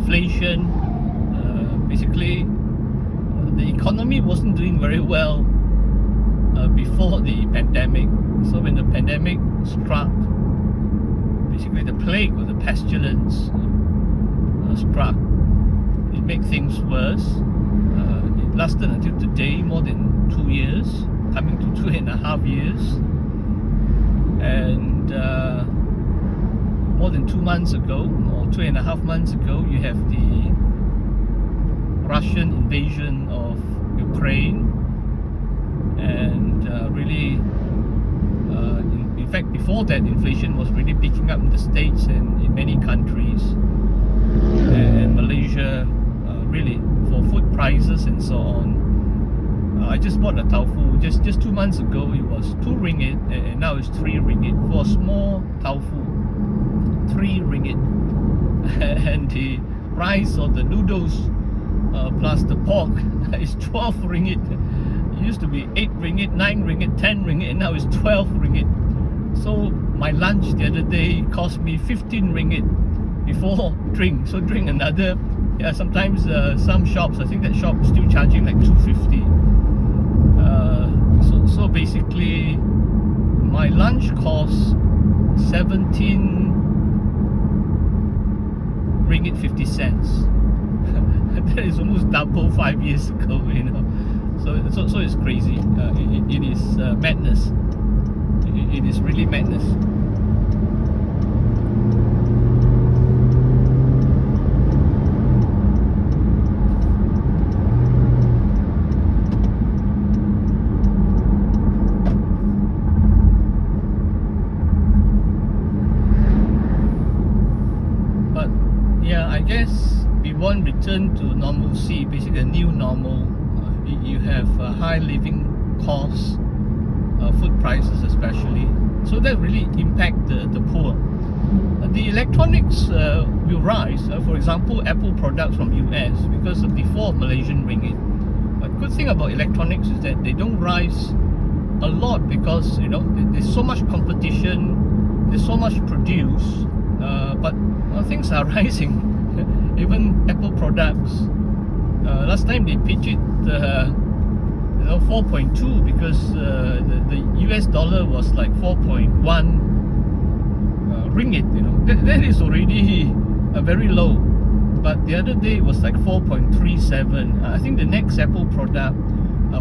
inflation. Basically, the economy wasn't doing very well before the pandemic. So when the pandemic struck, basically the plague or the pestilence struck, it made things worse. It lasted until today, more than 2 years, coming to 2.5 years. And more than 2 months ago, or 2.5 months ago, you have the Russian invasion of Ukraine. And really, in fact, before that, inflation was really picking up in the States and in many countries, and Malaysia, really, for food prices and so on. I just bought a tofu just 2 months ago. It was 2 ringgit, and now it's 3 ringgit for a small tofu. 3 ringgit, and the price of the noodles plus the pork is 12 ringgit. It used to be 8 ringgit, 9 ringgit, 10 ringgit, and now it's 12 ringgit. So my lunch the other day cost me 15 ringgit before drink. So drink another, sometimes some shops, I think that shop is still charging like 250. So basically my lunch costs 17 ringgit 50 cents. That is almost double 5 years ago, you know. So it's crazy. It is madness. It is really madness. But yeah, I guess we won't return to normalcy, basically a new normal. You have high living costs, food prices especially, so that really impact the poor. The electronics will rise, for example Apple products from US, because of the fall of Malaysian ringgit. But good thing about electronics is that they don't rise a lot, because you know there's so much competition, there's so much produce, but things are rising. Even Apple products, last time they pitched it 4.2, because the US dollar was like 4.1 ringgit. You know, that is already very low. But the other day it was like 4.37. I think the next Apple product,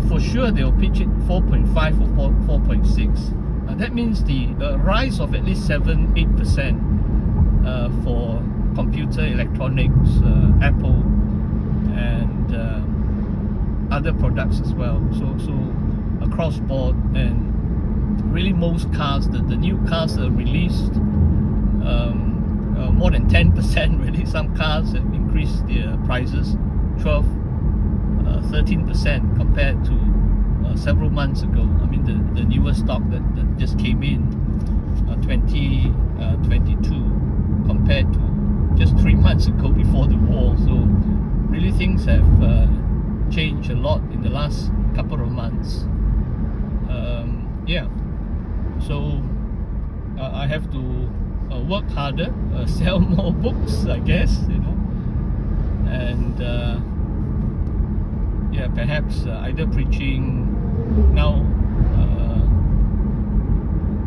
for sure they'll pitch it 4.5 or 4.6. That means the rise of at least 7-8% for computer electronics, Apple, and other products as well. So across board, and really most cars, the new cars that are released, more than 10% really. Some cars have increased their prices 12, 13% compared to several months ago. I mean the newer stock that just came in 2022 compared to just 3 months ago before the war. So really things have changed a lot in the last couple of months. So I have to work harder, sell more books, I guess, you know, and perhaps either preaching now.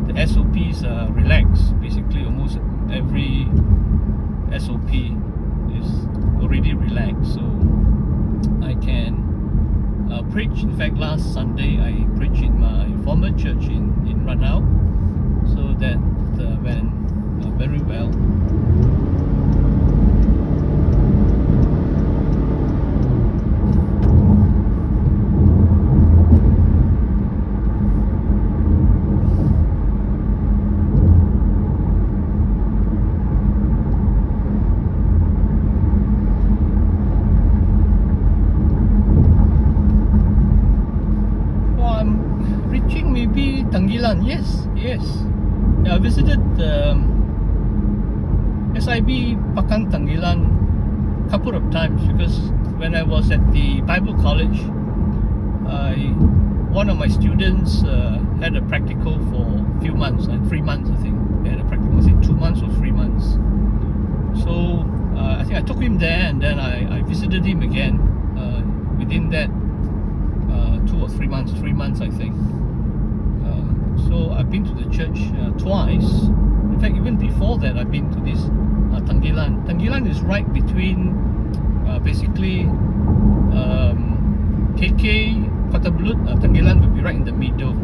The SOPs are relaxed. Basically almost every SOP is already relaxed, so I can preach. In fact, last Sunday I preached in my former church in Ranau, so that went very well. Maybe Tenghilan, yes. I visited SIB Pakang Tenghilan a couple of times, because when I was at the Bible College, one of my students had a practical for a few months, 3 months I think. They had a practical, was it 2 months or 3 months? So I think I I took him there, and then I visited him again within that 2 or 3 months, 3 months I think. So I've been to the church twice. In fact, even before that, I've been to this Tenghilan. Tenghilan is right between basically KK, Kota Belud. Tenghilan will be right in the middle.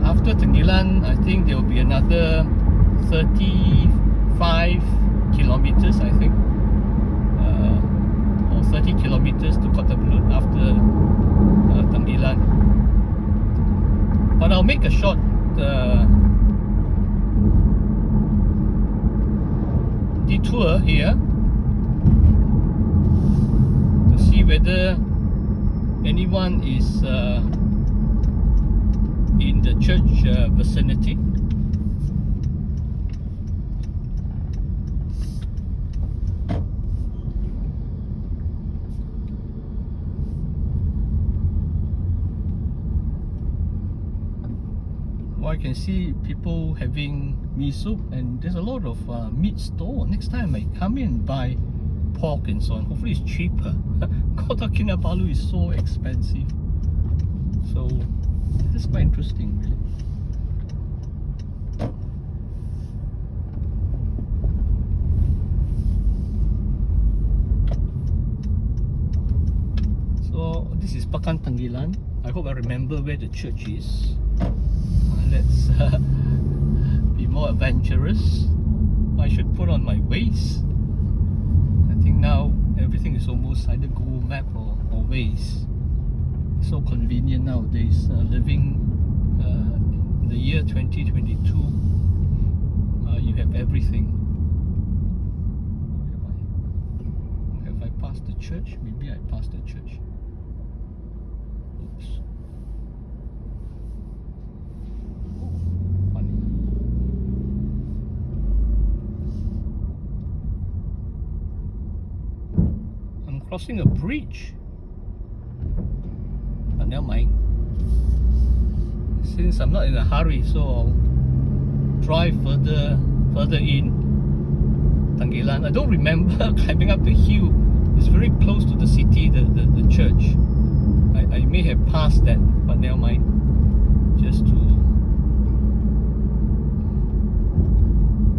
After Tenghilan, I think there will be another 35 kilometers, I think, or 30 kilometers to Kota Belud after Tenghilan. But I'll make a short detour here to see whether anyone is in the church vicinity. I can see people having mee soup, and there's a lot of meat store. Next time I come in and buy pork and so on. Hopefully it's cheaper. Kota Kinabalu is so expensive. So this is quite interesting, really. So this is Pakan Tenghilan. I hope I remember where the church is. Let's be more adventurous. I should put on my Waze. I think now everything is almost either Google Map or Waze. So convenient nowadays, living in the year 2022. You have everything. Have I passed the church? Maybe I passed the church. Oops. Crossing a bridge, but never mind. Since I'm not in a hurry, so I'll drive further in Tenghilan. I don't remember climbing up the hill. It's very close to the city, the church. I may have passed that, but never mind. Just to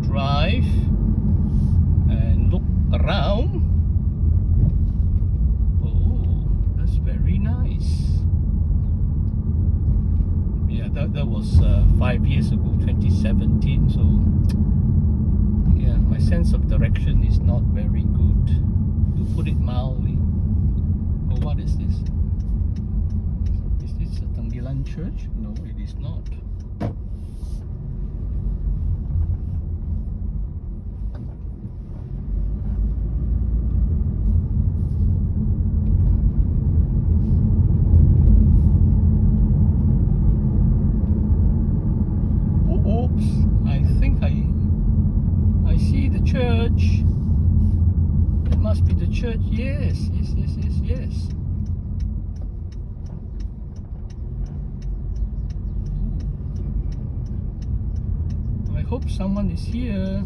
drive and look around. That was 5 years ago, 2017. So yeah, my sense of direction is not very good, to put it mildly. Oh, what is this? Is this a Tenghilan church? No, it is not. Church. It must be the church. Yes. I hope someone is here.